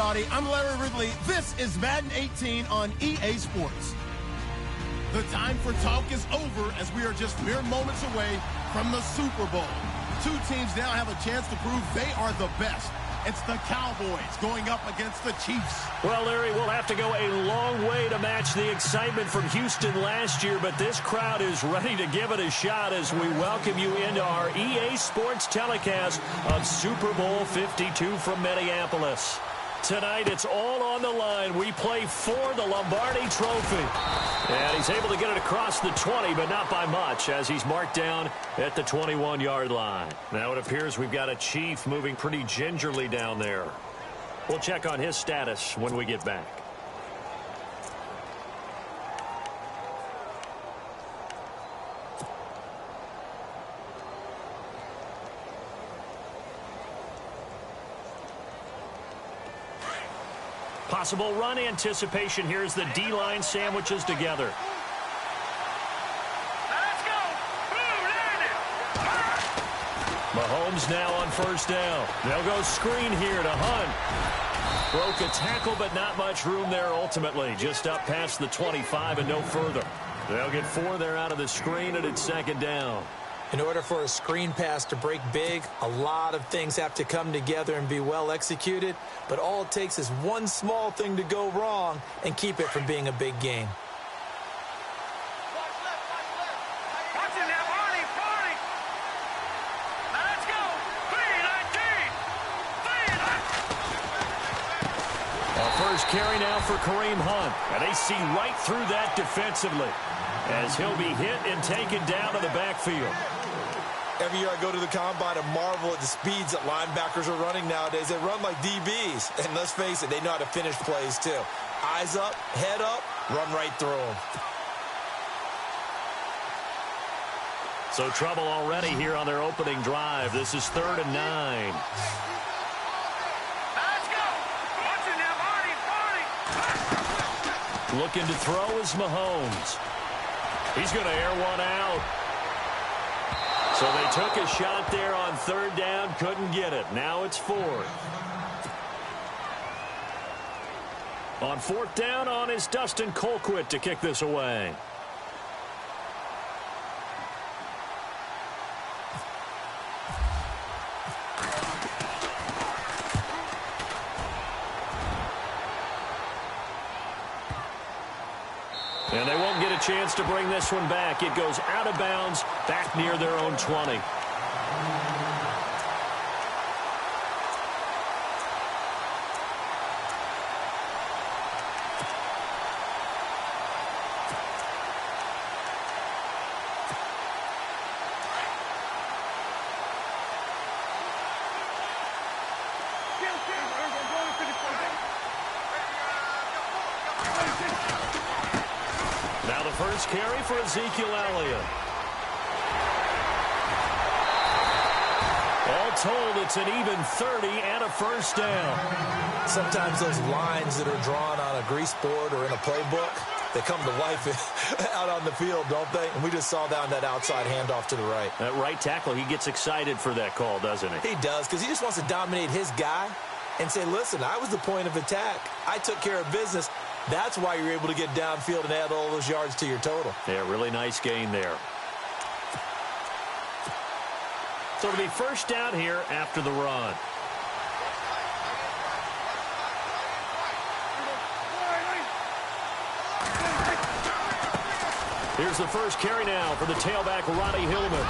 everybody. I'm Larry Ridley. This is Madden 18 on EA Sports. The time for talk is over as we are just mere moments away from the Super Bowl. Two teams now have a chance to prove they are the best. It's the Cowboys going up against the Chiefs. Well, Larry, we'll have to go a long way to match the excitement from Houston last year, but this crowd is ready to give it a shot as we welcome you into our EA Sports telecast of Super Bowl 52 from Minneapolis. Tonight, it's all on the line. We play for the Lombardi Trophy. And he's able to get it across the 20, but not by much, as he's marked down at the 21-yard line. Now it appears we've got a Chief moving pretty gingerly down there. We'll check on his status when we get back. Possible run anticipation here as the D-line sandwiches together. Let's go. Mahomes now on first down. They'll go screen here to Hunt. Broke a tackle, but not much room there ultimately. Just up past the 25 and no further. They'll get 4 there out of the screen, and it's second down. In order for a screen pass to break big, a lot of things have to come together and be well executed, but all it takes is one small thing to go wrong and keep it from being a big game. Watching that party. Let's go. 3-19. A first carry now for Kareem Hunt, and they see right through that defensively as he'll be hit and taken down to the backfield. Every year I go to the combine and marvel at the speeds that linebackers are running nowadays. They run like DBs. And let's face it, they know how to finish plays too. Eyes up, head up, run right through them. So trouble already here on their opening drive. This is 3rd and 9. Let's go. Watching that party. Looking to throw is Mahomes. He's going to air one out. So they took a shot there on 3rd down, couldn't get it. Now it's 4th. On 4th down on is Dustin Colquitt to kick this away. And they won't get a chance to bring this one back. It goes out of bounds, back near their own 20. Now the first carry for Ezekiel Elliott. All told, it's an even 30 and a first down. Sometimes those lines that are drawn on a grease board or in a playbook, they come to life out on the field, don't they? And we just saw down that outside handoff to the right. That right tackle, he gets excited for that call, doesn't he? He does, because he just wants to dominate his guy and say, listen, I was the point of attack. I took care of business. That's why you're able to get downfield and add all those yards to your total. Yeah, really nice gain there. So it'll be first down here after the run. Here's the first carry now for the tailback, Ronnie Hillman.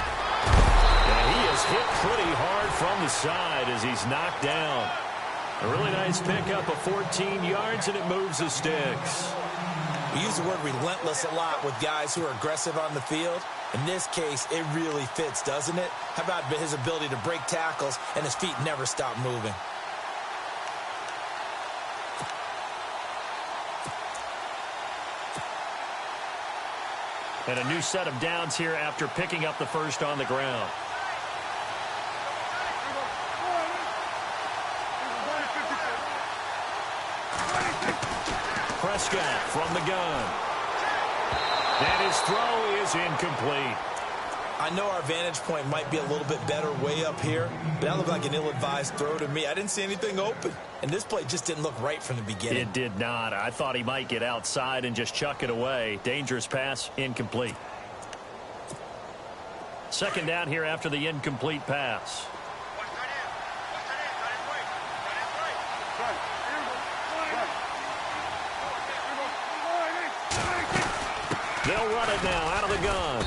And he is hit pretty hard from the side as he's knocked down. A really nice pickup of 14 yards, and it moves the sticks. We use the word relentless a lot with guys who are aggressive on the field. In this case, it really fits, doesn't it? How about his ability to break tackles and his feet never stop moving? And a new set of downs here after picking up the first on the ground. Prescott from the gun. And his throw is incomplete. I know our vantage point might be a little bit better way up here, but that looked like an ill-advised throw to me. I didn't see anything open. and this play just didn't look right from the beginning. It did not. I thought he might get outside and just chuck it away. Dangerous pass, incomplete. Second down here after the incomplete pass. They'll run it now out of the gun.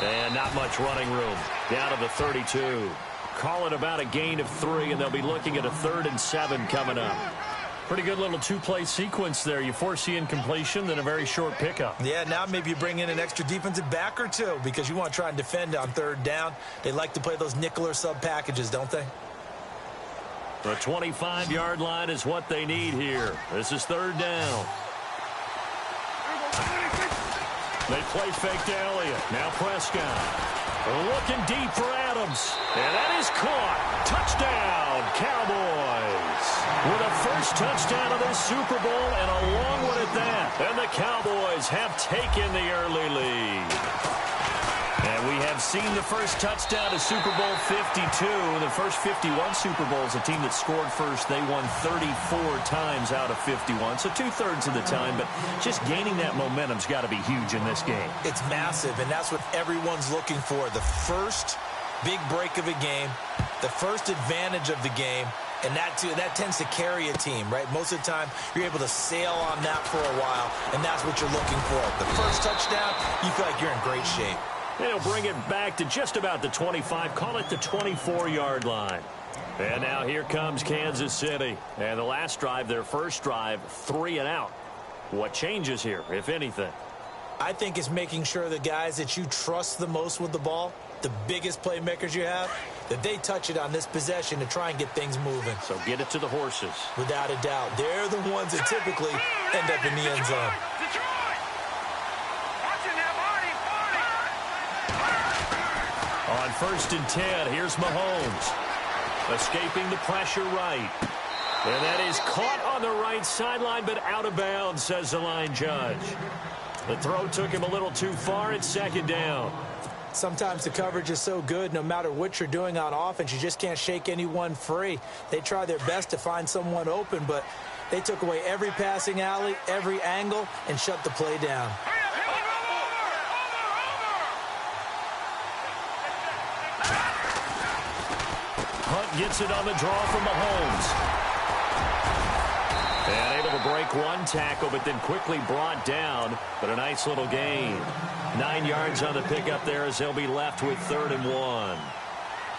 And not much running room. Down to the 32. Call it about a gain of 3, and they'll be looking at a 3rd and 7 coming up. Pretty good little two-play sequence there. You force the incompletion, then a very short pickup. Yeah, now maybe you bring in an extra defensive back or two because you want to try and defend on 3rd down. They like to play those nickel or sub packages, don't they? The 25-yard line is what they need here. This is 3rd down. They play fake to Elliott. Now Prescott. Looking deep for Adams. And that is caught. Touchdown, Cowboys. With a first touchdown of this Super Bowl and a long one at that. And the Cowboys have taken the early lead. And we have seen the first touchdown to Super Bowl 52. The first 51 Super Bowls, a team that scored first, they won 34 times out of 51. So 2/3 of the time, but just gaining that momentum's got to be huge in this game. It's massive, and that's what everyone's looking for. The first big break of a game, the first advantage of the game, and that tends to carry a team, right? Most of the time, you're able to sail on that for a while, and that's what you're looking for. The first touchdown, you feel like you're in great shape. They'll bring it back to just about the 25. Call it the 24-yard line. And now here comes Kansas City. And the last drive, their first drive, 3 and out. What changes here, if anything? I think it's making sure the guys that you trust the most with the ball, the biggest playmakers you have, that they touch it on this possession to try and get things moving. So get it to the horses. Without a doubt. They're the ones that typically end up in the end zone. On 1st and 10, here's Mahomes. Escaping the pressure right. And that is caught on the right sideline, but out of bounds, says the line judge. The throw took him a little too far. It's 2nd down. Sometimes the coverage is so good, no matter what you're doing on offense, you just can't shake anyone free. They try their best to find someone open, but they took away every passing alley, every angle, and shut the play down. Hunt gets it on the draw from Mahomes. And able to break one tackle, but then quickly brought down. But a nice little gain. 9 yards on the pickup there as they'll be left with 3rd and 1.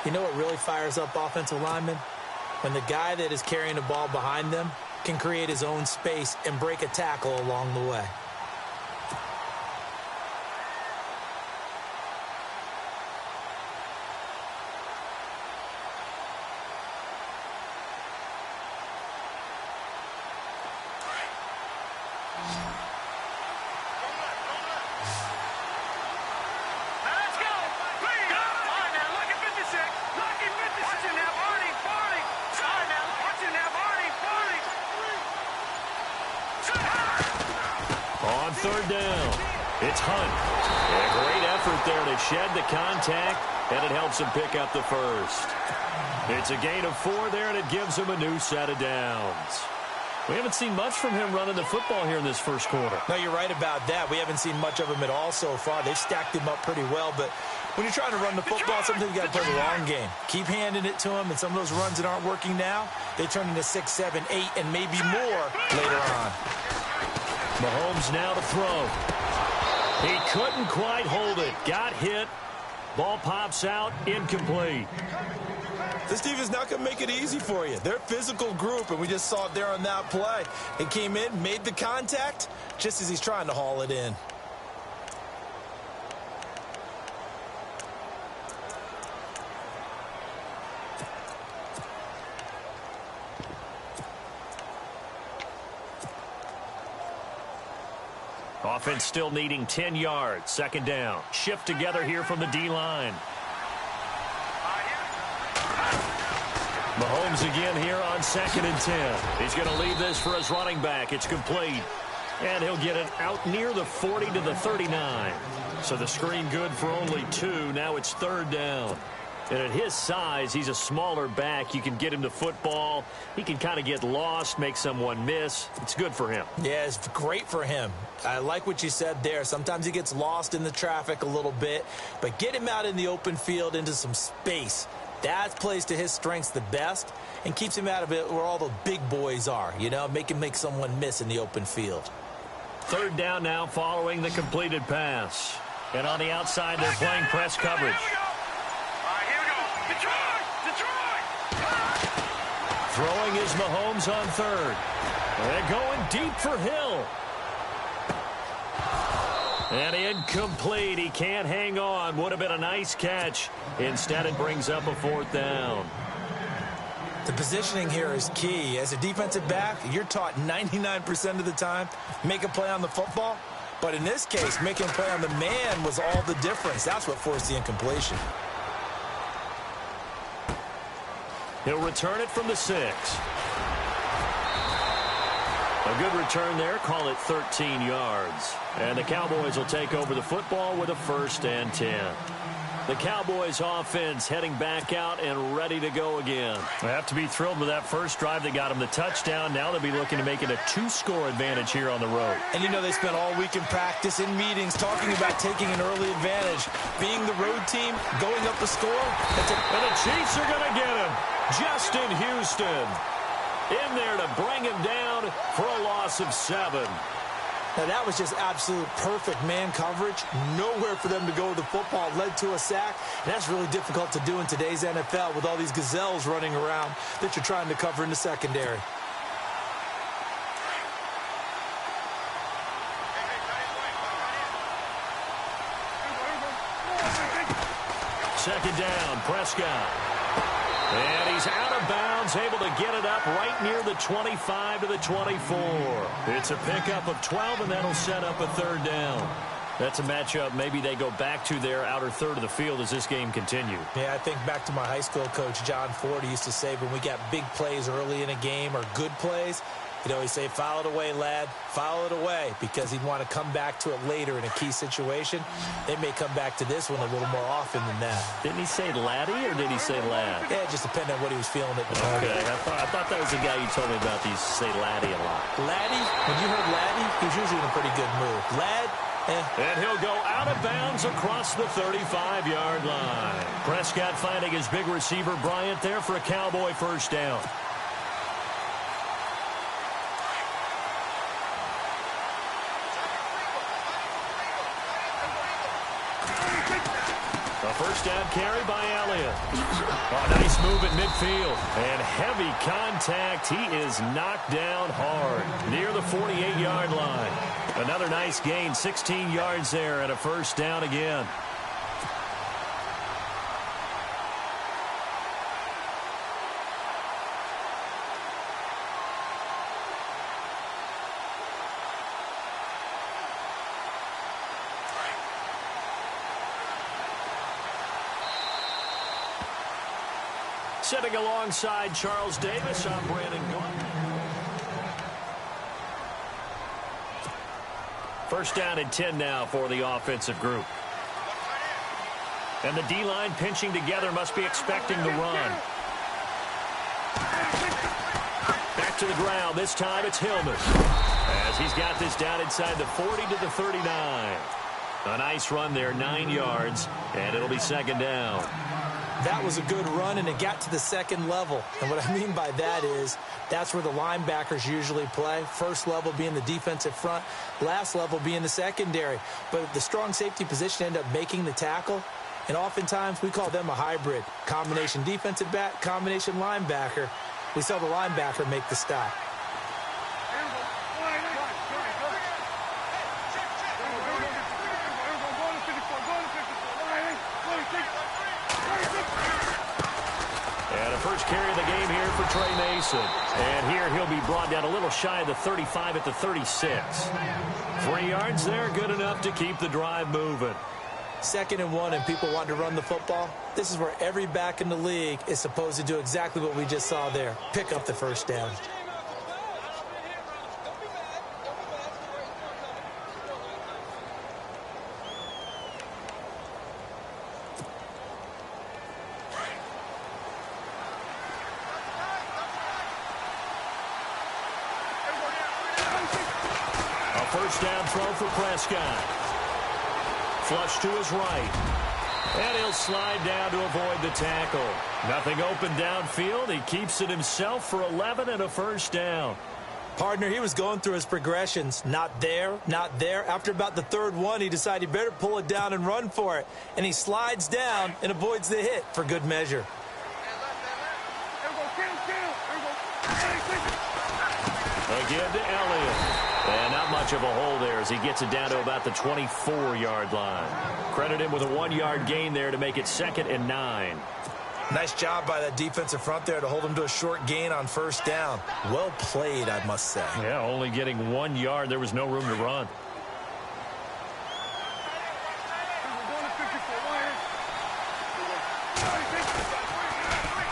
You know what really fires up offensive linemen? When the guy that is carrying the ball behind them can create his own space and break a tackle along the way. On 3rd down, it's Hunt. A great effort there to shed the contact, and it helps him pick up the first. It's a gain of 4 there, and it gives him a new set of downs. We haven't seen much from him running the football here in this first quarter. No, you're right about that. We haven't seen much of him at all so far. They've stacked him up pretty well, but when you're trying to run the football, sometimes you got to play the long game. Keep handing it to him, and some of those runs that aren't working now, they turn into 6, 7, 8, and maybe more later on. Mahomes now to throw. He couldn't quite hold it. Got hit. Ball pops out. Incomplete. This defense not going to make it easy for you. They're a physical group, and we just saw it there on that play. It came in, made the contact, just as he's trying to haul it in. Offense still needing 10 yards. 2nd down. Shift together here from the D-line. Mahomes again here on 2nd and 10. He's going to leave this for his running back. It's complete. And he'll get it out near the 40 to the 39. So the screen good for only 2. Now it's 3rd down. And at his size, he's a smaller back. You can get him the football. He can kind of get lost, make someone miss. It's good for him. Yeah, it's great for him. I like what you said there. Sometimes he gets lost in the traffic a little bit, but get him out in the open field into some space. That plays to his strengths the best and keeps him out of it where all the big boys are, you know, make him make someone miss in the open field. Third down now following the completed pass. And on the outside, they're playing press coverage. Here we go. Detroit! Throwing is Mahomes on third. They're going deep for Hill. And incomplete. He can't hang on. Would have been a nice catch. Instead, it brings up a fourth down. The positioning here is key. As a defensive back, you're taught 99% of the time, make a play on the football. But in this case, making a play on the man was all the difference. That's what forced the incompletion. He'll return it from the 6. A good return there. Call it 13 yards. And the Cowboys will take over the football with a 1st and 10. The Cowboys offense heading back out and ready to go again. They have to be thrilled with that first drive that got them the touchdown. Now they'll be looking to make it a 2-score advantage here on the road. And you know they spent all week in practice, in meetings, talking about taking an early advantage. Being the road team, going up the score. And the Chiefs are going to get him. Justin Houston in there to bring him down for a loss of 7. Now, that was just absolute perfect man coverage. Nowhere for them to go with the football. Led to a sack. And that's really difficult to do in today's NFL with all these gazelles running around that you're trying to cover in the secondary. Second down, Prescott. And he's out of bounds, able to get it up right near the 25 to the 24. It's a pickup of 12, and that'll set up a 3rd down. That's a matchup maybe they go back to their outer third of the field as this game continues. Yeah, I think back to my high school coach, John Ford. He used to say when we got big plays early in a game or good plays, he'd always say, foul it away, lad, foul it away, because he'd want to come back to it later in a key situation. They may come back to this one a little more often than that. Didn't he say laddie or did he say lad? Yeah, it just depended on what he was feeling at the time. Okay, I thought that was the guy you told me about. He used to say laddie a lot. Laddie, when you heard laddie, he was usually in a pretty good mood. Lad, And he'll go out of bounds across the 35-yard line. Prescott finding his big receiver, Bryant, there for a Cowboy 1st down. A 1st down carry by Elliott. Oh, nice move at midfield. And heavy contact. He is knocked down hard near the 48-yard line. Another nice gain, 16 yards there, and a 1st down again. Sitting alongside Charles Davis, I'm Brandon Gault. 1st down and 10 now for the offensive group. And the D-line pinching together, must be expecting the run. Back to the ground. This time it's Hillman, as he's got this down inside the 40 to the 39. A nice run there, 9 yards, and it'll be 2nd down. That was a good run, and it got to the 2nd level. And what I mean by that is that's where the linebackers usually play. First level being the defensive front, last level being the secondary. But the strong safety position ended up making the tackle, and oftentimes we call them a hybrid. Combination defensive back, combination linebacker. We saw the linebacker make the stop. First carry of the game here for Trey Mason. And here he'll be brought down a little shy of the 35 at the 36. 3 yards there, good enough to keep the drive moving. 2nd and 1, and people want to run the football. This is where every back in the league is supposed to do exactly what we just saw there. Pick up the 1st down. A first down throw for Prescott. Flush to his right. And he'll slide down to avoid the tackle. Nothing open downfield. He keeps it himself for 11 and a first down. Partner, he was going through his progressions. Not there, not there. After about the third one, he decided he better pull it down and run for it. And he slides down and avoids the hit for good measure. Again to Elliott. And not much of a hole there as he gets it down to about the 24-yard line. Credit him with a 1-yard gain there to make it 2nd and 9. Nice job by that defensive front there to hold him to a short gain on first down. Well played, I must say. Yeah, only getting 1 yard. There was no room to run.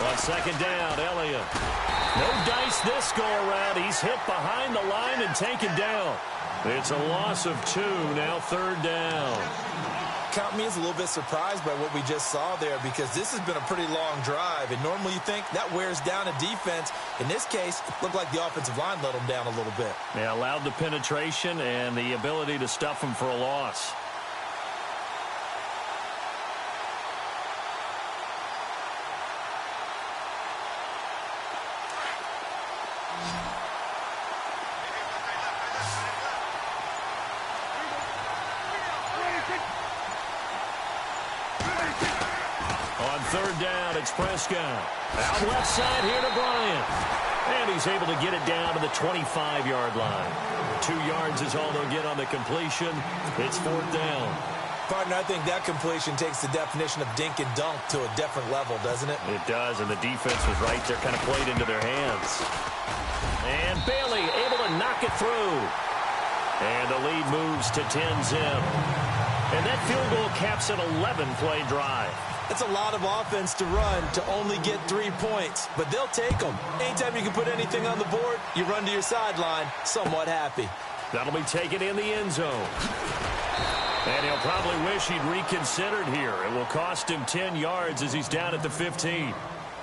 On second down, Elliott. No dice this go-around. He's hit behind the line and taken down. It's a loss of 2, now 3rd down. Count me as a little bit surprised by what we just saw there because this has been a pretty long drive, and normally you think that wears down a defense. In this case, it looked like the offensive line let them down a little bit. Yeah, allowed the penetration and the ability to stuff them for a loss. Third down, it's Prescott. Out left side here to Bryant. And he's able to get it down to the 25-yard line. 2 yards is all they'll get on the completion. It's 4th down. Partner, I think that completion takes the definition of dink and dunk to a different level, doesn't it? It does, and the defense was right there, kind of played into their hands. And Bailey able to knock it through. And the lead moves to 10-zip. And that field goal caps an 11-play drive. It's a lot of offense to run to only get 3 points, but they'll take them. Anytime you can put anything on the board, you run to your sideline somewhat happy. That'll be taken in the end zone. And he'll probably wish he'd reconsidered here. It will cost him 10 yards as he's down at the 15.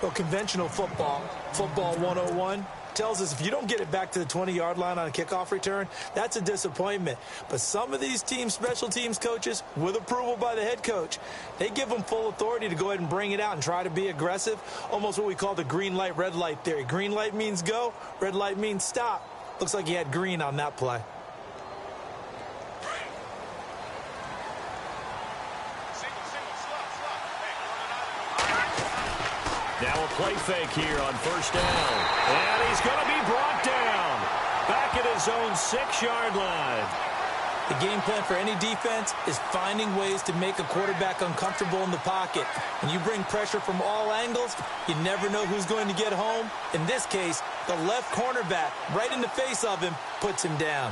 Well, conventional football 101, tells us if you don't get it back to the 20-yard line on a kickoff return, that's a disappointment. But some of these team special teams coaches, with approval by the head coach, they give them full authority to go ahead and bring it out and try to be aggressive, almost what we call the green light, red light theory. Green light means go, red light means stop. Looks like he had green on that play. Now a play fake here on first down. And he's going to be brought down. Back at his own 6-yard line. The game plan for any defense is finding ways to make a quarterback uncomfortable in the pocket. When you bring pressure from all angles, you never know who's going to get home. In this case, the left cornerback, right in the face of him, puts him down.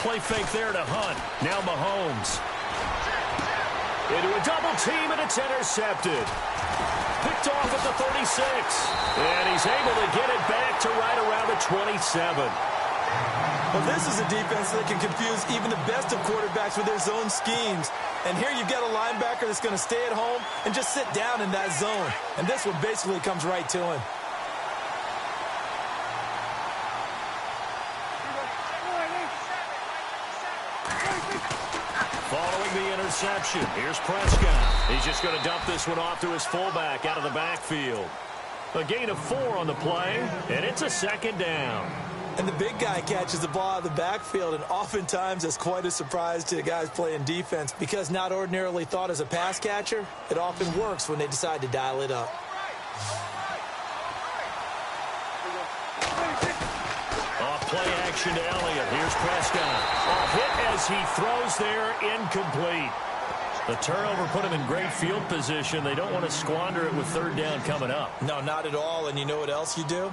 Play fake there to Hunt. Now Mahomes. Into a double team, and it's intercepted. Picked off at the 36. And he's able to get it back to right around the 27. Well, this is a defense that can confuse even the best of quarterbacks with their zone schemes. And here you've got a linebacker that's going to stay at home and just sit down in that zone. And this one basically comes right to him. Following the interception, here's Prescott. He's just going to dump this one off to his fullback out of the backfield. A gain of 4 on the play, and it's a 2nd down. And the big guy catches the ball out of the backfield, and oftentimes it's quite a surprise to the guys playing defense because not ordinarily thought as a pass catcher, it often works when they decide to dial it up. Play action to Elliott. Here's Prescott. A hit as he throws there, incomplete. The turnover put him in great field position. They don't want to squander it with 3rd down coming up. No, not at all. And you know what else you do?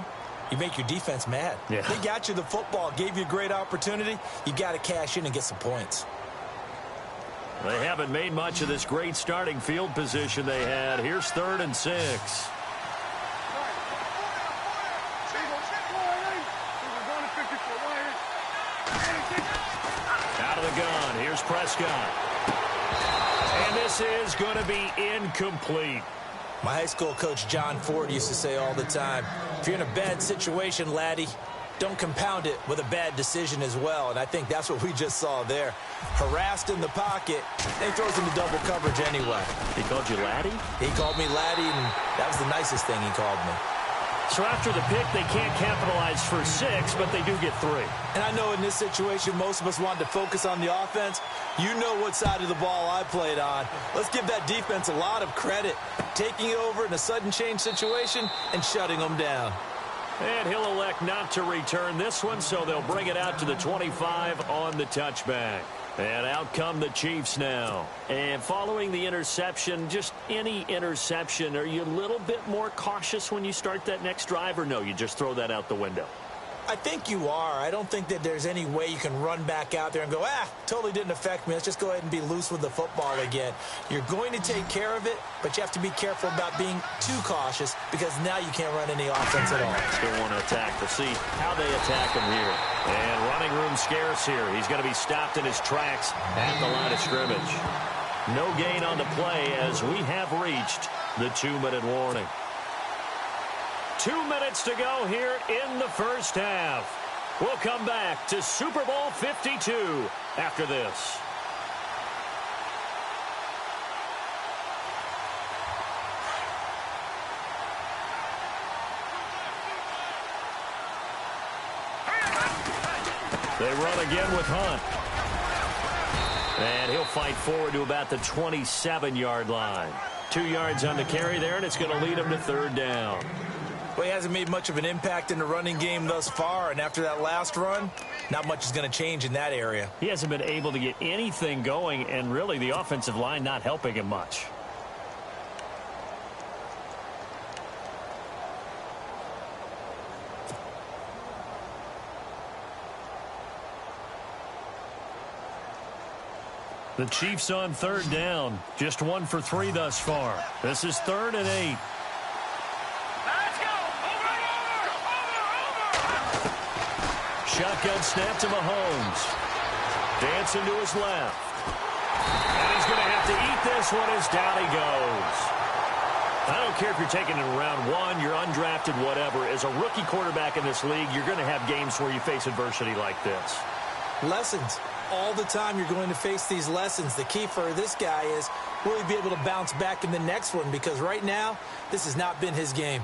You make your defense mad. Yeah. They got you the football, gave you a great opportunity. You got to cash in and get some points. They haven't made much of this great starting field position they had. Here's 3rd and 6. gun. Here's Prescott. And this is going to be incomplete. My high school coach, John Ford, used to say all the time, if you're in a bad situation, laddie, don't compound it with a bad decision as well. And I think that's what we just saw there. Harassed in the pocket, and he throws into double coverage anyway. He called you laddie? He called me laddie, and that was the nicest thing he called me. So after the pick, they can't capitalize for 6, but they do get 3. And I know in this situation, most of us wanted to focus on the offense. You know what side of the ball I played on. Let's give that defense a lot of credit. Taking it over in a sudden change situation and shutting them down. And he'll elect not to return this one, so they'll bring it out to the 25 on the touchback. And out come the Chiefs now. And following the interception, just any interception, are you a little bit more cautious when you start that next drive, or no, you just throw that out the window? I think you are. I don't think that there's any way you can run back out there and go, totally didn't affect me. Let's just go ahead and be loose with the football again. You're going to take care of it, but you have to be careful about being too cautious because now you can't run any offense at all. Still want to attack. We'll see how they attack him here. And running room scarce here. He's going to be stopped in his tracks at the line of scrimmage. No gain on the play as we have reached the 2-minute warning. 2 minutes to go here in the first half. We'll come back to Super Bowl 52 after this. They run again with Hunt. And he'll fight forward to about the 27-yard line. 2 yards on the carry there, and it's going to lead him to 3rd down. Well, he hasn't made much of an impact in the running game thus far, and after that last run, not much is going to change in that area. He hasn't been able to get anything going, and really the offensive line not helping him much. The Chiefs on 3rd down. Just 1 for 3 thus far. This is 3rd and 8. Shotgun snap to Mahomes. Dancing to his left. And he's going to have to eat this one as down he goes. I don't care if you're taking it in round 1, you're undrafted, whatever. As a rookie quarterback in this league, you're going to have games where you face adversity like this. Lessons. All the time you're going to face these lessons. The key for this guy is will he be able to bounce back in the next one? Because right now, this has not been his game.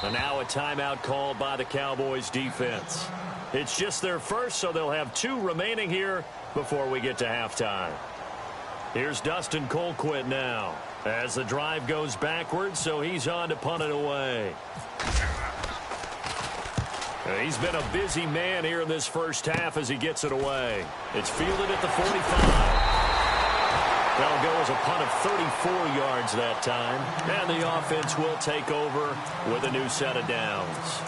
And now a timeout called by the Cowboys defense. It's just their first, so they'll have 2 remaining here before we get to halftime. Here's Dustin Colquitt now as the drive goes backwards, so he's on to punt it away. He's been a busy man here in this first half as he gets it away. It's fielded at the 45. That'll go as a punt of 34 yards that time. And the offense will take over with a new set of downs.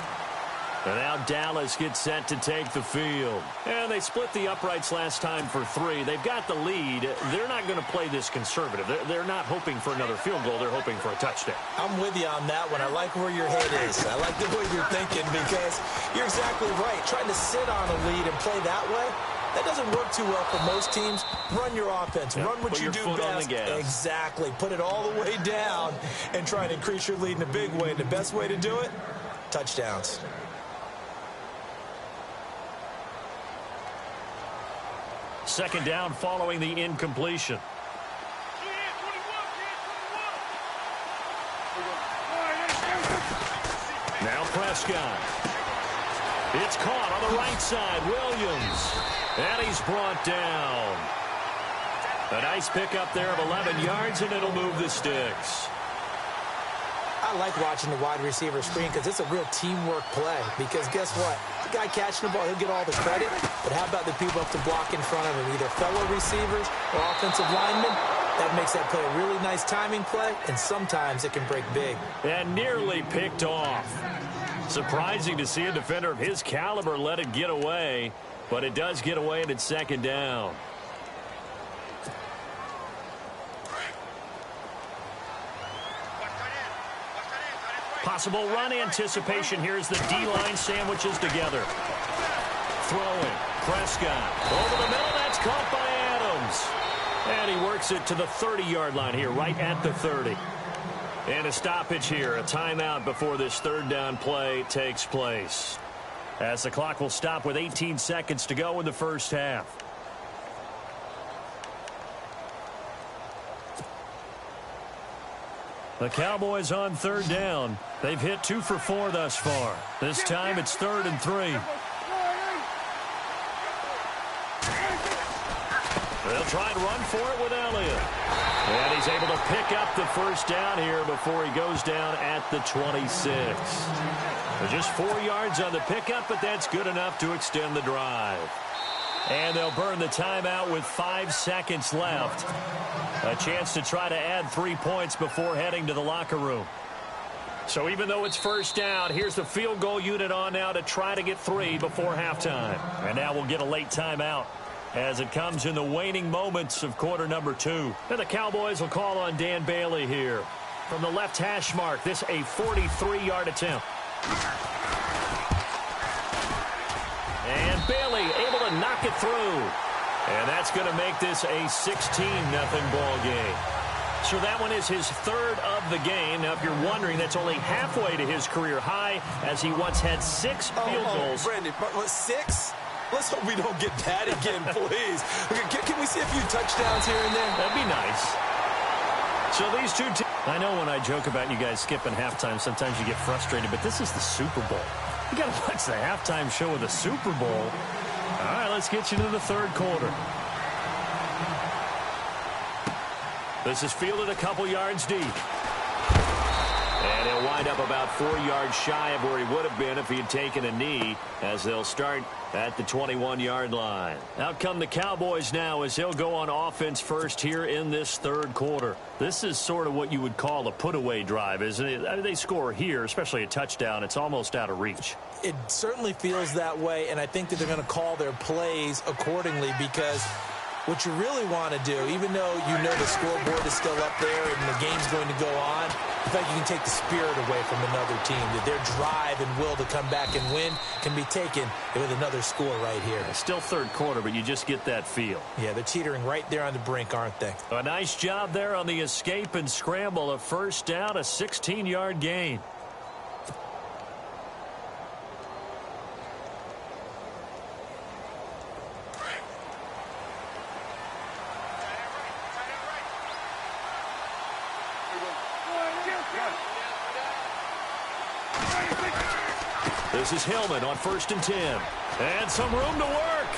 And now Dallas gets set to take the field. And they split the uprights last time for 3. They've got the lead. They're not going to play this conservative. They're not hoping for another field goal. They're hoping for a touchdown. I'm with you on that one. I like where your head is. I like the way you're thinking because you're exactly right. Trying to sit on a lead and play that way, that doesn't work too well for most teams. Run your offense. Run what you do best. Exactly. Put it all the way down and try and increase your lead in a big way. And the best way to do it, touchdowns. Second down following the incompletion. Now Prescott. It's caught on the right side. Williams. And he's brought down. A nice pickup there of 11 yards, and it'll move the sticks. I like watching the wide receiver screen because it's a real teamwork play. Because guess what? The guy catching the ball, he'll get all the credit. But how about the people up to block in front of him? Either fellow receivers or offensive linemen. That makes that play a really nice timing play, and sometimes it can break big. And nearly picked off. Surprising to see a defender of his caliber let it get away. But it does get away, and it's second down. Possible run anticipation here as the D-line sandwiches together. Throwing. Prescott. Over the middle, that's caught by Adams. And he works it to the 30-yard line here, right at the 30. And a stoppage here, a timeout before this third down play takes place. As the clock will stop with 18 seconds to go in the first half. The Cowboys on third down. They've hit 2 for 4 thus far. This time it's 3rd and 3. They'll try and run for it with Elliott. And he's able to pick up the first down here before he goes down at the 26. They're just 4 yards on the pickup, but that's good enough to extend the drive. And they'll burn the timeout with 5 seconds left. A chance to try to add 3 points before heading to the locker room. So even though it's first down, here's the field goal unit on now to try to get 3 before halftime. And now we'll get a late timeout as it comes in the waning moments of quarter number 2. And the Cowboys will call on Dan Bailey here. From the left hash mark, this a 43-yard attempt. And Bailey able to knock it through. And that's going to make this a 16-0 ball game. So that one is his 3rd of the game. Now, if you're wondering, that's only halfway to his career high, as he once had 6 field goals. Brandon, what, 6? Let's hope we don't get that again, please. Can we see a few touchdowns here and there? That'd be nice. So these two teams, I know when I joke about you guys skipping halftime, sometimes you get frustrated, but this is the Super Bowl. You got to watch the halftime show of the Super Bowl. All right, let's get you to the third quarter. This is fielded a couple yards deep. And he'll wind up about 4 yards shy of where he would have been if he had taken a knee, as they'll start at the 21-yard line. Out come the Cowboys now as they'll go on offense first here in this third quarter. This is sort of what you would call a put-away drive, isn't it? I mean, they score here, especially a touchdown. It's almost out of reach. It certainly feels that way, and I think that they're going to call their plays accordingly, because what you really want to do, even though you know the scoreboard is still up there and the game's going to go on, in fact, you can take the spirit away from another team. That their drive and will to come back and win can be taken with another score right here. It's still third quarter, but you just get that feel. Yeah, they're teetering right there on the brink, aren't they? A nice job there on the escape and scramble. A first down, a 16-yard gain. This is Hillman on 1st and 10. And some room to work.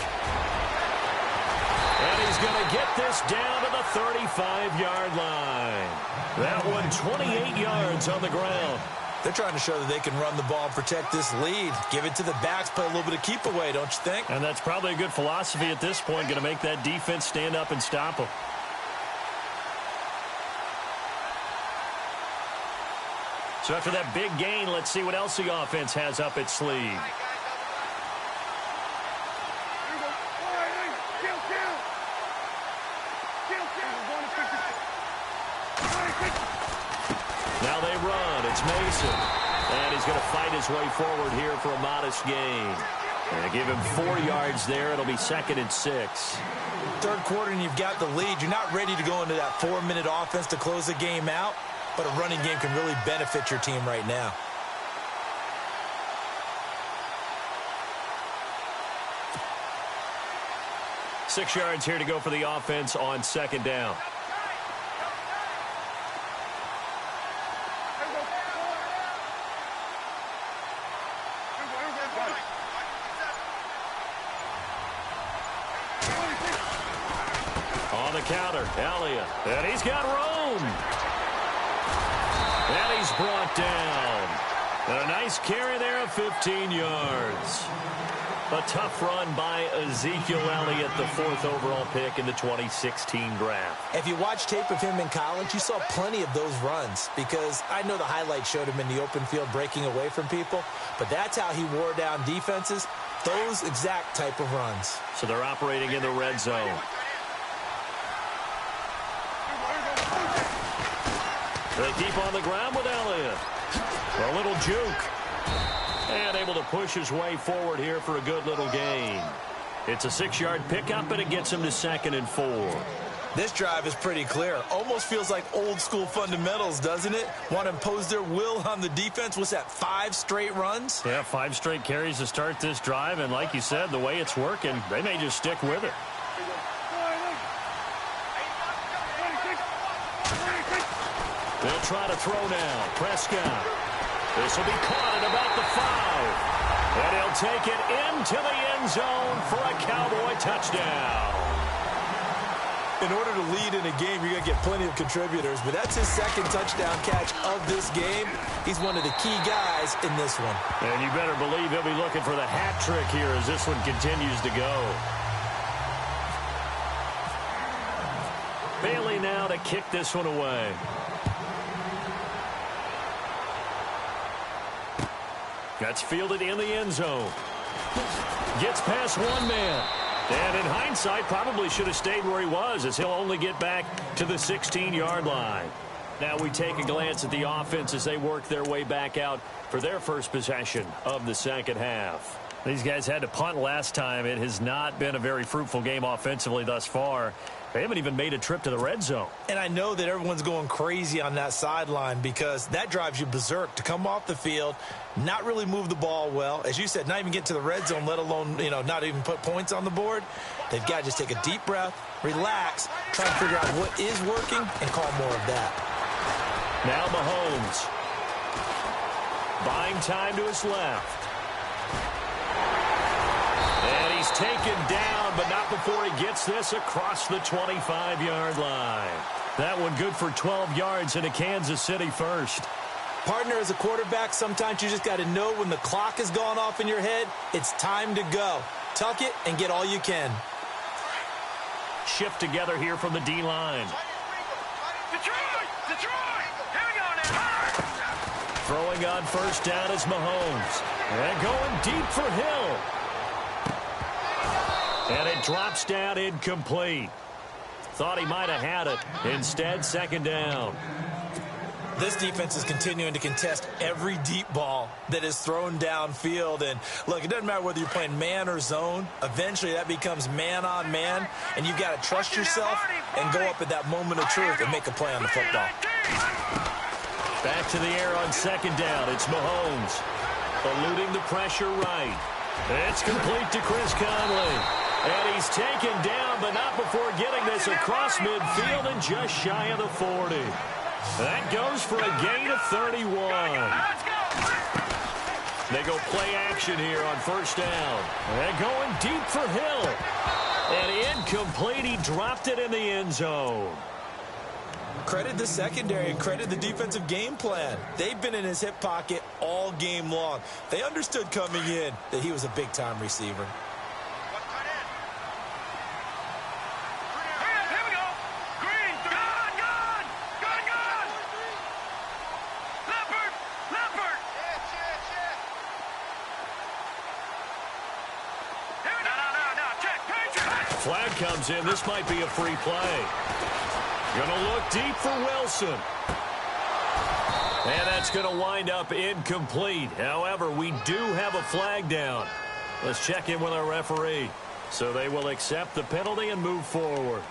And he's going to get this down to the 35-yard line. That one 28 yards on the ground. They're trying to show that they can run the ball and protect this lead. Give it to the backs, play a little bit of keep away, don't you think? And that's probably a good philosophy at this point, going to make that defense stand up and stop them. So after that big gain, let's see what else the offense has up its sleeve. Now they run. It's Mason. And he's going to fight his way forward here for a modest gain. And give him 4 yards there. It'll be 2nd and 6. Third quarter and you've got the lead. You're not ready to go into that 4-minute offense to close the game out. But a running game can really benefit your team right now. Six yards here to go for the offense on 2nd down. On the counter, Elliott. And he's got room. And he's brought down. And a nice carry there of 15 yards. A tough run by Ezekiel Elliott, the 4th overall pick in the 2016 draft. If you watch tape of him in college, you saw plenty of those runs, because I know the highlights showed him in the open field breaking away from people, but that's how he wore down defenses, those exact type of runs. So they're operating in the red zone. They keep on the ground with Elliott. A little juke. And able to push his way forward here for a good little gain. It's a 6-yard pickup, and it gets him to 2nd and 4. This drive is pretty clear. Almost feels like old school fundamentals, doesn't it? Want to impose their will on the defense. What's that, 5 straight runs? Yeah, 5 straight carries to start this drive, and like you said, the way it's working, they may just stick with it. They'll try to throw now. Prescott. This will be caught at about the 5. And he'll take it into the end zone for a Cowboy touchdown. In order to lead in a game, you're going to get plenty of contributors, but that's his 2nd touchdown catch of this game. He's one of the key guys in this one. And you better believe he'll be looking for the hat trick here as this one continues to go. Bailey now to kick this one away. That's fielded in the end zone. Gets past one man. And in hindsight, probably should have stayed where he was, as he'll only get back to the 16-yard line. Now we take a glance at the offense as they work their way back out for their first possession of the second half. These guys had to punt last time. It has not been a very fruitful game offensively thus far. They haven't even made a trip to the red zone. And I know that everyone's going crazy on that sideline because that drives you berserk to come off the field, not really move the ball well. As you said, not even get to the red zone, let alone, not even put points on the board. They've got to just take a deep breath, relax, try to figure out what is working, and call more of that. Now Mahomes. Buying time to his left. And he's taken down, but not before he gets this across the 25-yard line. That one good for 12 yards into Kansas City first. Partner, as a quarterback, sometimes you just got to know when the clock has gone off in your head, it's time to go. Tuck it and get all you can. Shift together here from the D-line. Detroit! Here we go now. Throwing on first down is Mahomes. And going deep for Hill. And it drops down incomplete. Thought he might have had it. Instead, second down. This defense is continuing to contest every deep ball that is thrown downfield. And, look, it doesn't matter whether you're playing man or zone. Eventually, that becomes man-on-man, and you've got to trust yourself and go up at that moment of truth and make a play on the football. Back to the air on second down. It's Mahomes. Eluding the pressure right. It's complete to Chris Conley. And he's taken down, but not before getting this across midfield and just shy of the 40. That goes for a gain of 31. They go play action here on first down. And going deep for Hill. And incomplete. He dropped it in the end zone. Credit the secondary and credit the defensive game plan. They've been in his hip pocket all game long. They understood coming in that he was a big-time receiver. Flag comes in. This might be a free play. Gonna look deep for Wilson. And that's going to wind up incomplete. However, we do have a flag down. Let's check in with our referee. So they will accept the penalty and move forward.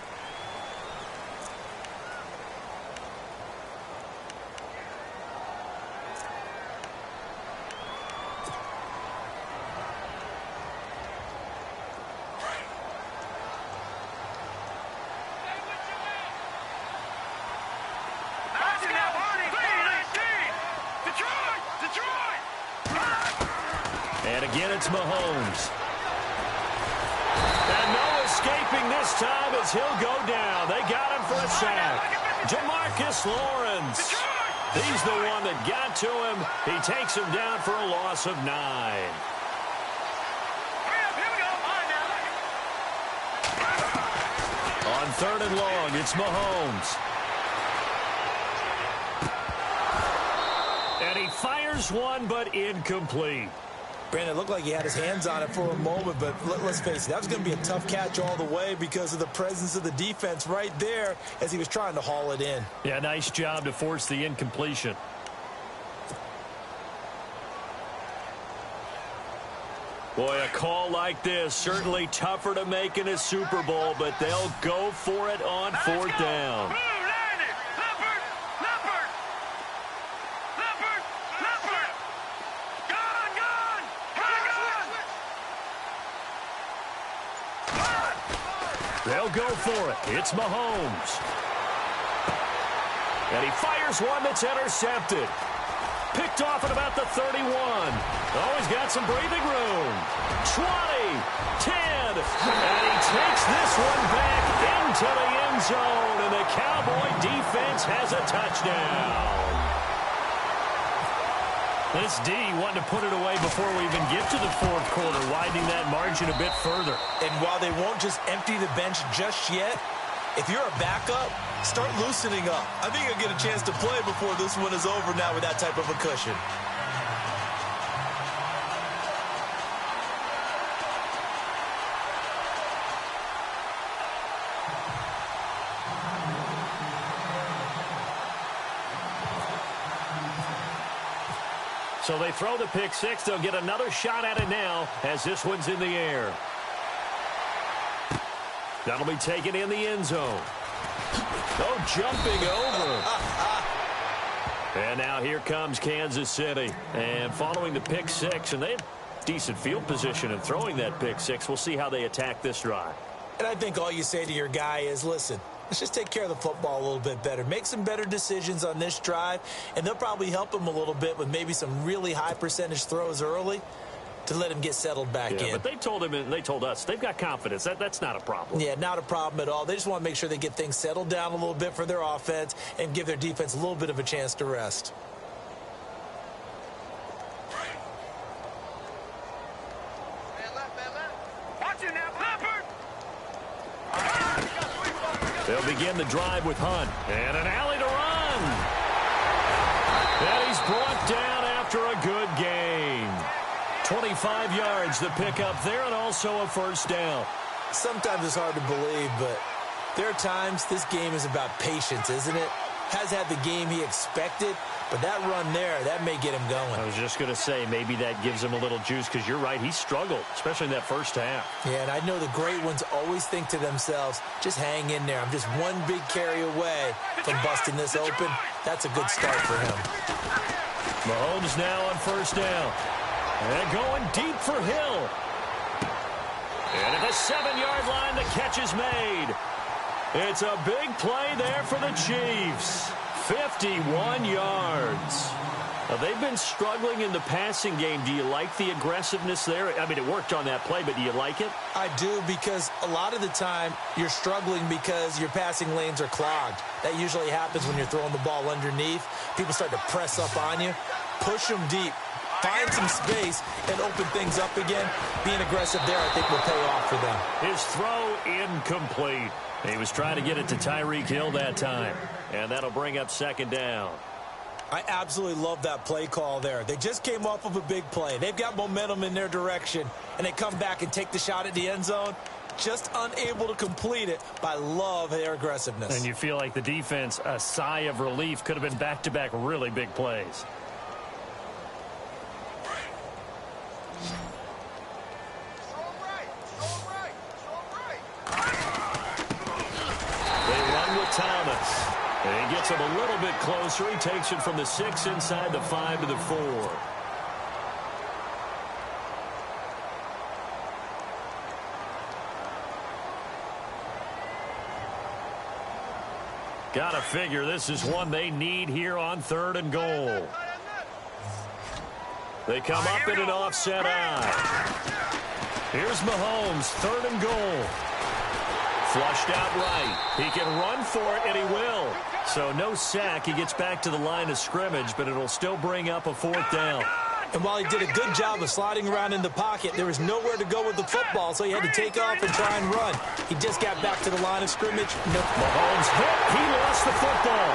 And again, it's Mahomes. And no escaping this time as he'll go down. They got him for a sack. Jamarcus Lawrence. He's the one that got to him. He takes him down for a loss of 9. On third and long, it's Mahomes. And he fires one, but incomplete. Brandon, it looked like he had his hands on it for a moment, but let's face it, that was going to be a tough catch all the way because of the presence of the defense right there as he was trying to haul it in. Yeah, nice job to force the incompletion. Boy, a call like this, certainly tougher to make in a Super Bowl, but they'll go for it on fourth down. They'll go for it. It's Mahomes. And he fires one that's intercepted. Picked off at about the 31. Oh, he's got some breathing room. 20, 10, and he takes this one back into the end zone, and the Cowboy defense has a touchdown. This D wanting to put it away before we even get to the fourth quarter, widening that margin a bit further. And while they won't just empty the bench just yet, if you're a backup, start loosening up. I think you'll get a chance to play before this one is over now with that type of a cushion. So they throw the pick six. They'll get another shot at it now as this one's in the air. That'll be taken in the end zone. Oh, jumping over. And now here comes Kansas City. And following the pick six, and they have decent field position in throwing that pick six. We'll see how they attack this drive. And I think all you say to your guy is, listen, let's just take care of the football a little bit better. Make some better decisions on this drive, and they'll probably help him a little bit with maybe some really high percentage throws early to let him get settled back in. But they told him and they told us they've got confidence. That's not a problem. Yeah, not a problem at all. They just want to make sure they get things settled down a little bit for their offense and give their defense a little bit of a chance to rest. They'll begin the drive with Hunt. And an alley to run. And he's brought down after a good gain. 25 yards the pickup there, and also a first down. Sometimes it's hard to believe, but there are times this game is about patience, isn't it? Has had the game he expected, but that run there, that may get him going. I was just going to say, maybe that gives him a little juice, because you're right, he struggled, especially in that first half. Yeah, and I know the great ones always think to themselves, just hang in there. I'm just one big carry away from busting this open. That's a good start for him. Mahomes now on first down. And going deep for Hill. And at the 7-yard line, the catch is made. It's a big play there for the Chiefs. 51 yards. Now, they've been struggling in the passing game. Do you like the aggressiveness there? I mean, it worked on that play, but do you like it? I do, because a lot of the time you're struggling because your passing lanes are clogged. That usually happens when you're throwing the ball underneath. People start to press up on you. Push them deep. Find some space and open things up again. Being aggressive there, I think, will pay off for them. His throw incomplete. He was trying to get it to Tyreek Hill that time. And that'll bring up second down. I absolutely love that play call there. They just came off of a big play. They've got momentum in their direction, and they come back and take the shot at the end zone. Just unable to complete it, but I love their aggressiveness. And you feel like the defense, a sigh of relief, could have been back-to-back really big plays. Thomas. And he gets him a little bit closer. He takes it from the 6 inside the 5 to the 4. Gotta figure this is one they need here on 3rd and goal. They come up in an offset eye. Here's Mahomes, 3rd and goal. Flushed out right. He can run for it, and he will. So no sack. He gets back to the line of scrimmage, but it'll still bring up a 4th down. And while he did a good job of sliding around in the pocket, there was nowhere to go with the football, so he had to take off and try and run. He just got back to the line of scrimmage. Mahomes hit. He lost the football.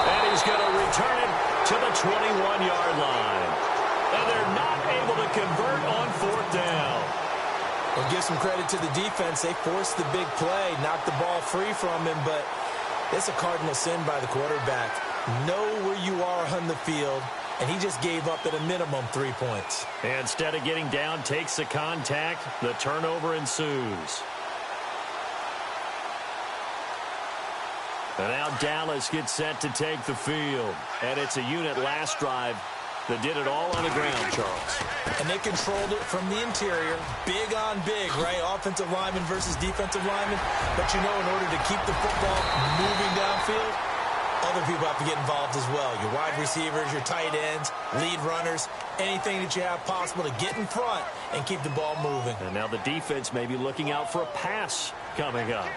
And he's going to return it to the 21-yard line. And they're not able to convert on 4th down. Well, give some credit to the defense. They forced the big play, knocked the ball free from him, but it's a cardinal sin by the quarterback. Know where you are on the field and he just gave up at a minimum 3 points. Instead of getting down, takes the contact. The turnover ensues. And now Dallas gets set to take the field. And it's a unit last drive that did it all on the ground, Charles. And they controlled it from the interior. Big on big, right? Offensive lineman versus defensive lineman. But you know, in order to keep the football moving downfield, other people have to get involved as well. Your wide receivers, your tight ends, lead runners, anything that you have possible to get in front and keep the ball moving. And now the defense may be looking out for a pass coming up.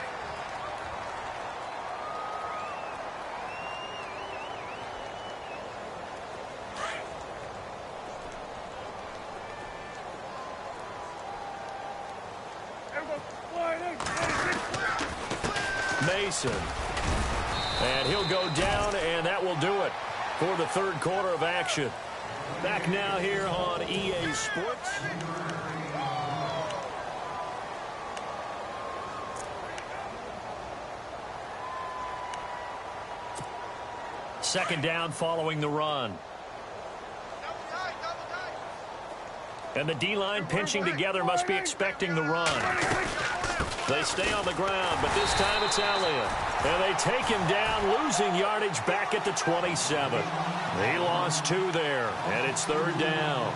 Mason. And he'll go down, and that will do it for the third quarter of action. Back now here on EA Sports. Second down following the run. And the D-line pinching together must be expecting the run. They stay on the ground, but this time it's Elliott. And they take him down, losing yardage back at the 27. He lost 2 there, and it's third down.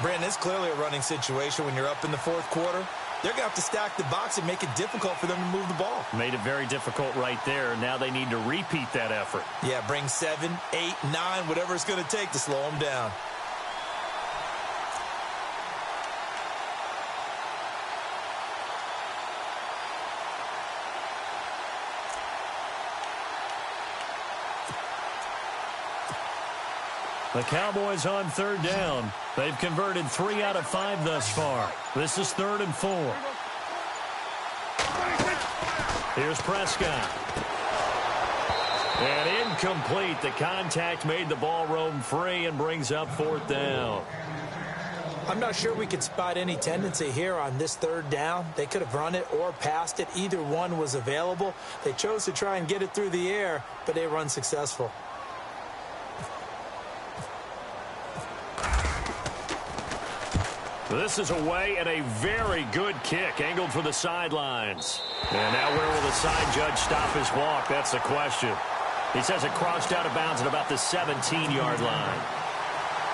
Brandon, it's clearly a running situation when you're up in the fourth quarter. They're going to have to stack the box and make it difficult for them to move the ball. Made it very difficult right there. Now they need to repeat that effort. Yeah, bring 7, 8, 9, whatever it's going to take to slow them down. The Cowboys on third down. They've converted 3 out of 5 thus far. This is 3rd and 4. Here's Prescott. And incomplete. The contact made the ball roam free and brings up 4th down. I'm not sure we could spot any tendency here on this third down. They could have run it or passed it. Either one was available. They chose to try and get it through the air, but they were unsuccessful. This is away and a very good kick angled for the sidelines. And now where will the side judge stop his walk? That's the question. He says it crossed out of bounds at about the 17-yard line.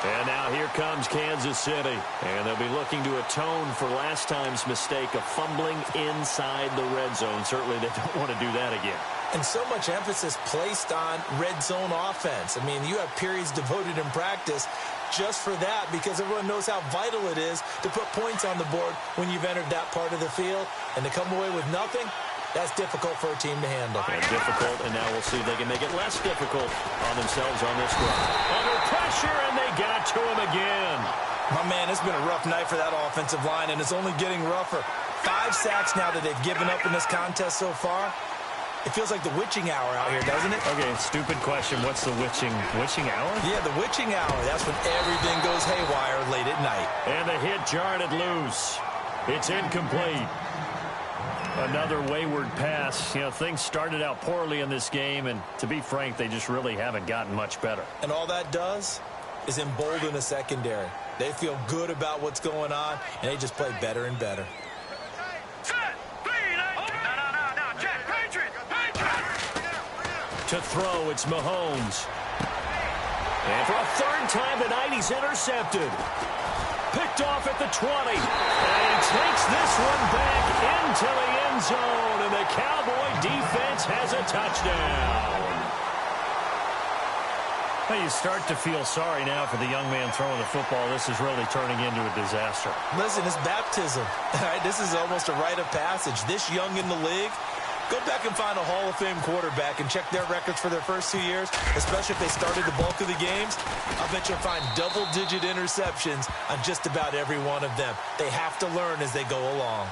And now here comes Kansas City. And they'll be looking to atone for last time's mistake of fumbling inside the red zone. Certainly they don't want to do that again. And so much emphasis placed on red zone offense. I mean, you have periods devoted in practice just for that because everyone knows how vital it is to put points on the board when you've entered that part of the field. And to come away with nothing, that's difficult for a team to handle. Difficult, and now we'll see if they can make it less difficult on themselves on this drive. Under pressure, and they got to him again. My man, it's been a rough night for that offensive line, and it's only getting rougher. 5 sacks now that they've given up in this contest so far. It feels like the witching hour out here, doesn't it? Okay, stupid question. What's the witching hour? Yeah, the witching hour. That's when everything goes haywire late at night. And the hit jarred it loose. It's incomplete. Another wayward pass. You know, things started out poorly in this game, and to be frank, they just really haven't gotten much better. And all that does is embolden a secondary. They feel good about what's going on, and they just play better and better. To throw, it's Mahomes. And for a third time tonight, he's intercepted. Picked off at the 20. And he takes this one back into the end zone. And the Cowboy defense has a touchdown. Well, you start to feel sorry now for the young man throwing the football. This is really turning into a disaster. Listen, it's baptism. All right, this is almost a rite of passage. This young in the league, go back and find a Hall of Fame quarterback and check their records for their first 2 years, especially if they started the bulk of the games. I bet you'll find double-digit interceptions on just about every one of them. They have to learn as they go along.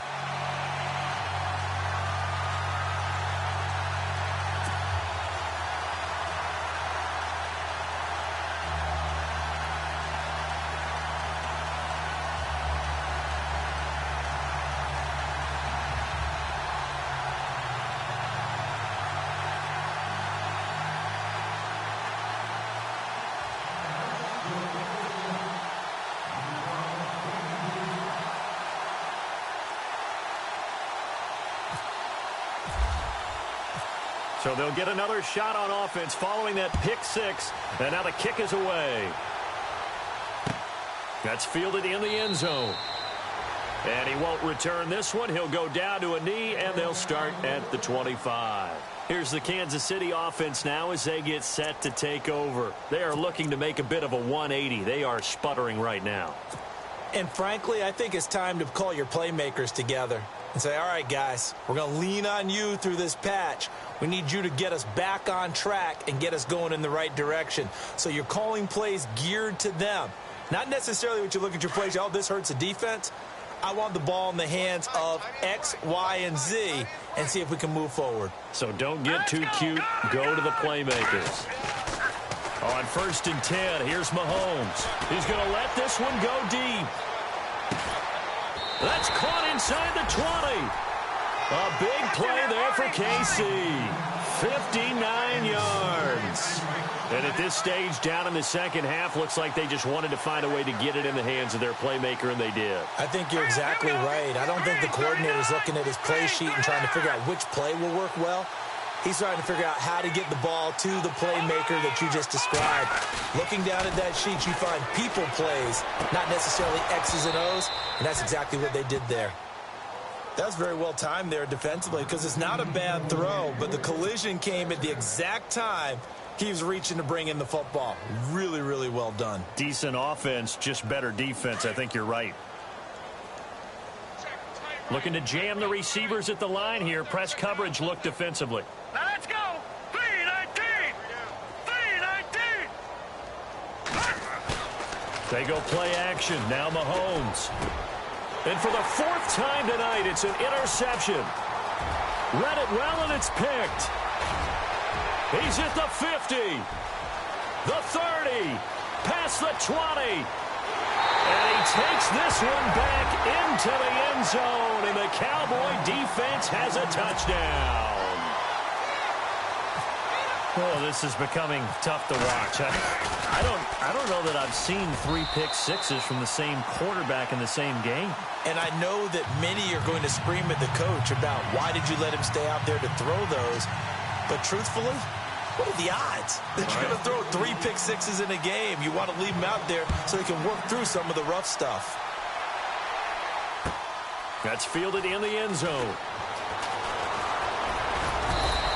So they'll get another shot on offense following that pick six. And now the kick is away. That's fielded in the end zone. And he won't return this one. He'll go down to a knee, and they'll start at the 25. Here's the Kansas City offense now as they get set to take over. They are looking to make a bit of a 180. They are sputtering right now. And frankly, I think it's time to call your playmakers together and say, all right, guys, we're going to lean on you through this patch. We need you to get us back on track and get us going in the right direction. So you're calling plays geared to them. Not necessarily what you look at your plays, oh, this hurts the defense. I want the ball in the hands of X, Y, and Z and see if we can move forward. So don't get too cute. Go to the playmakers. On 1st and 10, here's Mahomes. He's going to let this one go deep. That's caught inside the 20. A big play there for KC. 59 yards. And at this stage, down in the second half, looks like they just wanted to find a way to get it in the hands of their playmaker, and they did. I think you're exactly right. I don't think the coordinator's looking at his play sheet and trying to figure out which play will work well. He's trying to figure out how to get the ball to the playmaker that you just described. Looking down at that sheet, you find people plays, not necessarily X's and O's, and that's exactly what they did there. That was very well timed there defensively because it's not a bad throw, but the collision came at the exact time he was reaching to bring in the football. Really, really well done. Decent offense, just better defense. I think you're right. Looking to jam the receivers at the line here. Press coverage look defensively. Now let's go. 3-19. 3-19. They go play action. Now Mahomes. And for the 4th time tonight, it's an interception. Read it well, and it's picked. He's at the 50, the 30, past the 20. And he takes this one back into the end zone, and the Cowboy defense has a touchdown. Oh, this is becoming tough to watch. I don't know that I've seen 3 pick sixes from the same quarterback in the same game. And I know that many are going to scream at the coach about why did you let him stay out there to throw those. But truthfully, what are the odds that you're going to throw 3 pick sixes in a game? You want to leave them out there so they can work through some of the rough stuff. That's fielded in the end zone.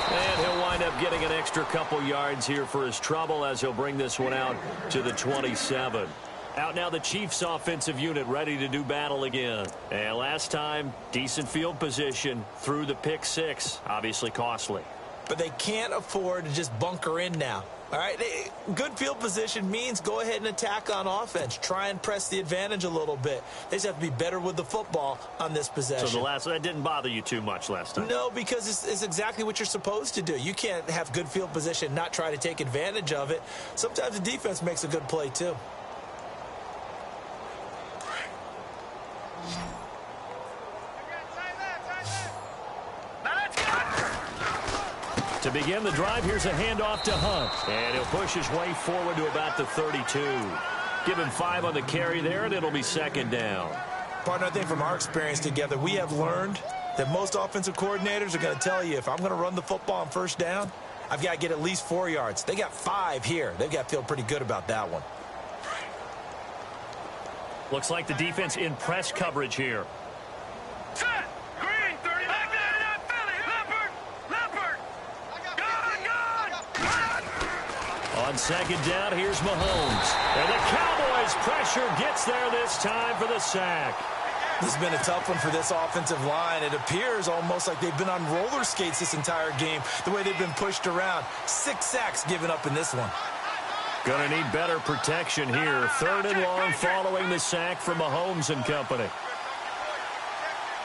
And he'll wind up getting an extra couple yards here for his trouble as he'll bring this one out to the 27. Out now the Chiefs offensive unit ready to do battle again. And last time, decent field position through the pick six. Obviously costly. But they can't afford to just bunker in now. All right, good field position means go ahead and attack on offense. Try and press the advantage a little bit. They just have to be better with the football on this possession. So that didn't bother you too much last time? No, because it's exactly what you're supposed to do. You can't have good field position, not try to take advantage of it. Sometimes the defense makes a good play too. To begin the drive, here's a handoff to Hunt. And he'll push his way forward to about the 32. Give him 5 on the carry there, and it'll be 2nd down. Partner, I think from our experience together, we have learned that most offensive coordinators are going to tell you, if I'm going to run the football on 1st down, I've got to get at least 4 yards. They got 5 here. They've got to feel pretty good about that one. Looks like the defense in press coverage here. Set. Green. 30. Back there. Philly. Leopard. Gun. On 2nd down, here's Mahomes. And the Cowboys pressure gets there this time for the sack. This has been a tough one for this offensive line. It appears almost like they've been on roller skates this entire game, the way they've been pushed around. 6 sacks given up in this one. Going to need better protection here. 3rd and long following the sack from Mahomes and company. All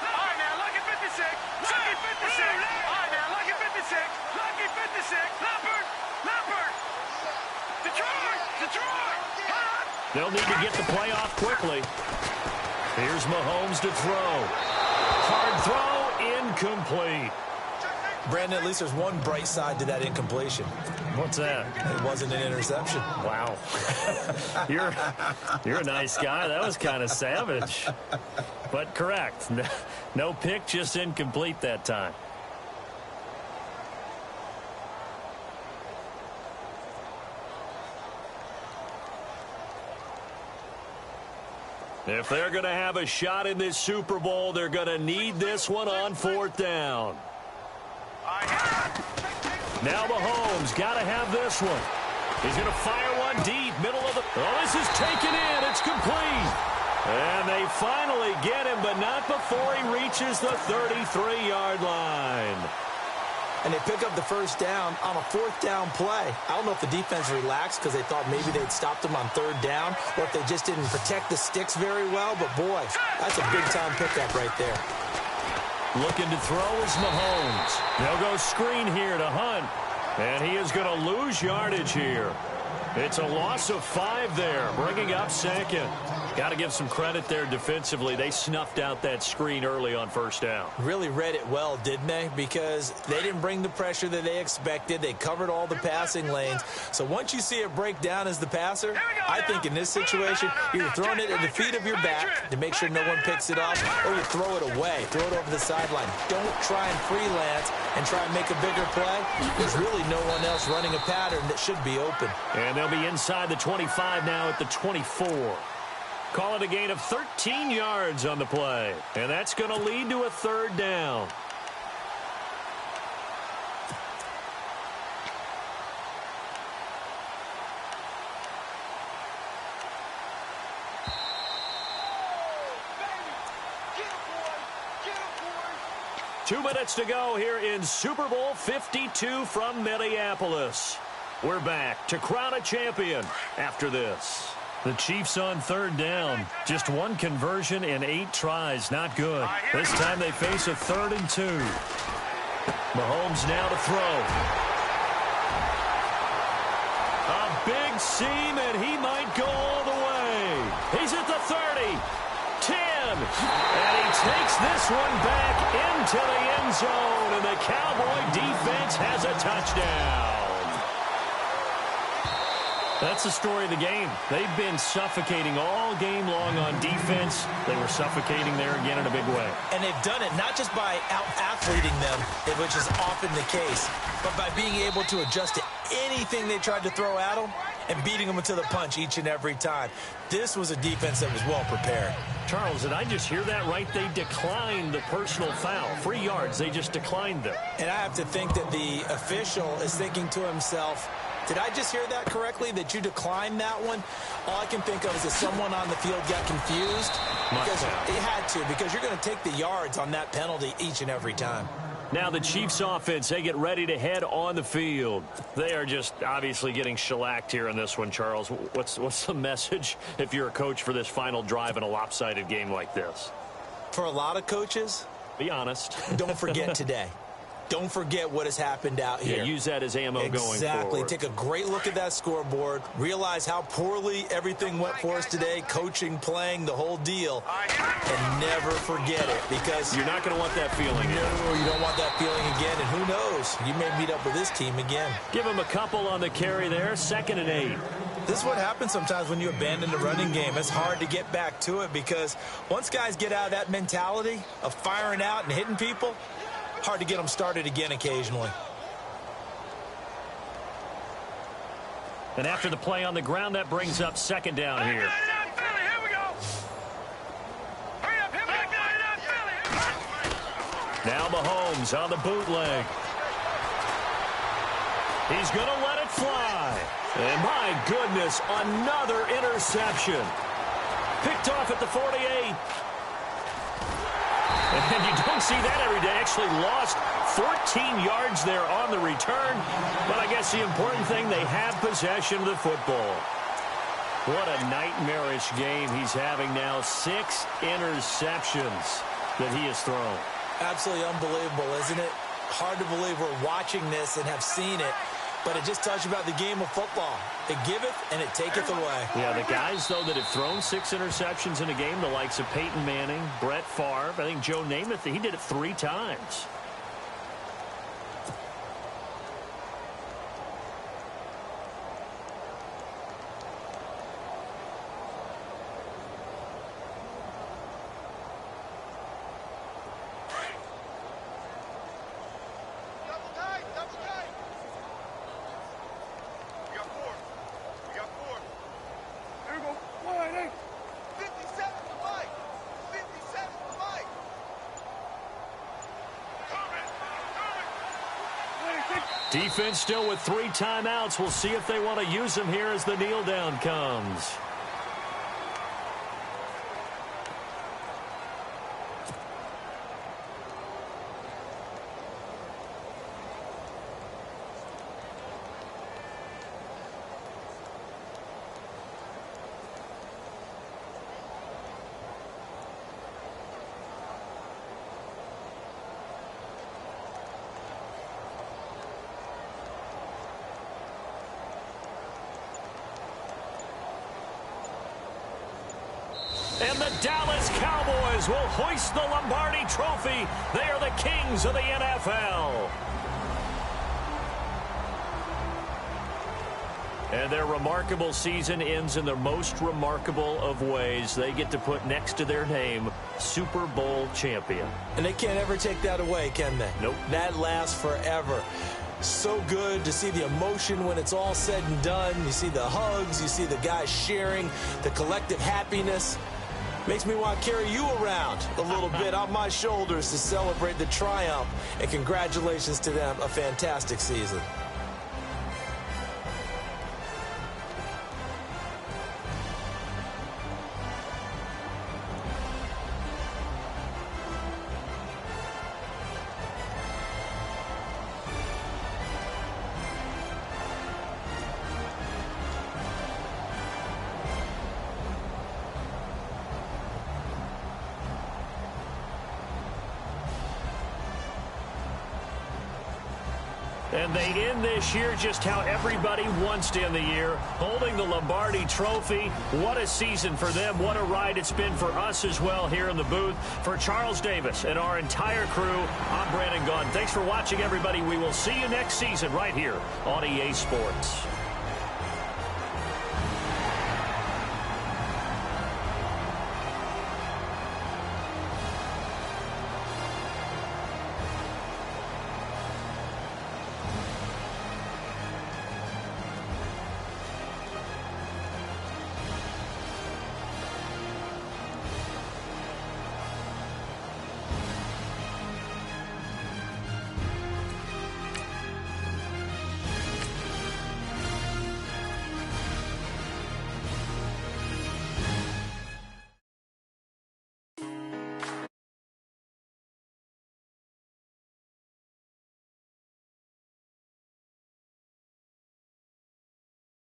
right, now, lucky 56. Lucky 56. All right, now, lucky 56. Lucky 56. Leopard. Detroit. They'll need to get the play off quickly. Here's Mahomes to throw. Hard throw, incomplete. Brandon, at least there's one bright side to that incompletion. What's that? It wasn't an interception. Wow. You're a nice guy. That was kind of savage. But correct. No pick, just incomplete that time. If they're going to have a shot in this Super Bowl, they're going to need this one on 4th down. Now Mahomes got to have this one. He's going to fire one deep, middle of the... Oh, this is taken in. It's complete. And they finally get him, but not before he reaches the 33-yard line. And they pick up the first down on a 4th down play. I don't know if the defense relaxed because they thought maybe they'd stopped them on 3rd down, or if they just didn't protect the sticks very well. But, boy, that's a big-time pickup right there. Looking to throw is Mahomes. They'll go screen here to Hunt. And he is going to lose yardage here. It's a loss of 5 there, bringing up 2nd. Got to give some credit there defensively. They snuffed out that screen early on 1st down. Really read it well, didn't they? Because they didn't bring the pressure that they expected. They covered all the passing lanes. So once you see it break down as the passer, I think in this situation, you're throwing it at the feet of your back to make sure no one picks it off, or you throw it away, throw it over the sideline. Don't try and freelance and try and make a bigger play. There's really no one else running a pattern that should be open. And they'll be inside the 25 now at the 24. Call it a gain of 13 yards on the play. And that's going to lead to a 3rd down. Two minutes to go here in Super Bowl 52 from Minneapolis. We're back to crown a champion after this. The Chiefs on 3rd down. Just 1 conversion in 8 tries. Not good. This time they face a 3rd and 2. Mahomes now to throw. A big seam, and he might go all the way. He's at the 30. 10. And he takes this one back into the end zone, and the Cowboy defense has a touchdown. That's the story of the game. They've been suffocating all game long on defense. They were suffocating there again in a big way. And they've done it not just by out-athleting them, which is often the case, but by being able to adjust to anything they tried to throw at them and beating them to the punch each and every time. This was a defense that was well prepared. Charles, did I just hear that right? They declined the personal foul. 3 yards, they just declined them. And I have to think that the official is thinking to himself, did I just hear that correctly, that you declined that one? All I can think of is that someone on the field got confused. Because it had to, because you're going to take the yards on that penalty each and every time. Now the Chiefs offense, they get ready to head on the field. They are just obviously getting shellacked here in this one, Charles. What's the message if you're a coach for this final drive in a lopsided game like this? For a lot of coaches, be honest. Don't forget today. Don't forget what has happened out here. Yeah, use that as ammo going forward. Exactly. Take a great look at that scoreboard. Realize how poorly everything went for us today. Coaching, playing, the whole deal. And never forget it, because you're not going to want that feeling. No, you don't want that feeling again. And who knows? You may meet up with this team again. Give him a couple on the carry there. 2nd and 8. This is what happens sometimes when you abandon the running game. It's hard to get back to it, because once guys get out of that mentality of firing out and hitting people, hard to get them started again occasionally. And after the play on the ground, that brings up 2nd down here. Now Mahomes on the bootleg. He's going to let it fly. And my goodness, another interception. Picked off at the 48. And you don't see that every day. Actually lost 14 yards there on the return. But I guess the important thing, they have possession of the football. What a nightmarish game he's having now. 6 interceptions that he has thrown. Absolutely unbelievable, isn't it? Hard to believe we're watching this and have seen it. But it just tells you about the game of football. It giveth and it taketh away. Yeah, the guys, though, that have thrown 6 interceptions in a game, the likes of Peyton Manning, Brett Favre, I think Joe Namath, he did it 3 times. Defense still with 3 timeouts. We'll see if they want to use them here as the kneel down comes. And the Dallas Cowboys will hoist the Lombardi Trophy. They are the kings of the NFL. And their remarkable season ends in the most remarkable of ways. They get to put next to their name, Super Bowl champion. And they can't ever take that away, can they? Nope. That lasts forever. So good to see the emotion when it's all said and done. You see the hugs, you see the guys sharing, the collective happiness. Makes me want to carry you around a little bit on my shoulders to celebrate the triumph. And congratulations to them, a fantastic season. And they end this year just how everybody wants to end the year, holding the Lombardi Trophy. What a season for them. What a ride it's been for us as well here in the booth. For Charles Davis and our entire crew, I'm Brandon Gaudin. Thanks for watching, everybody. We will see you next season right here on EA Sports.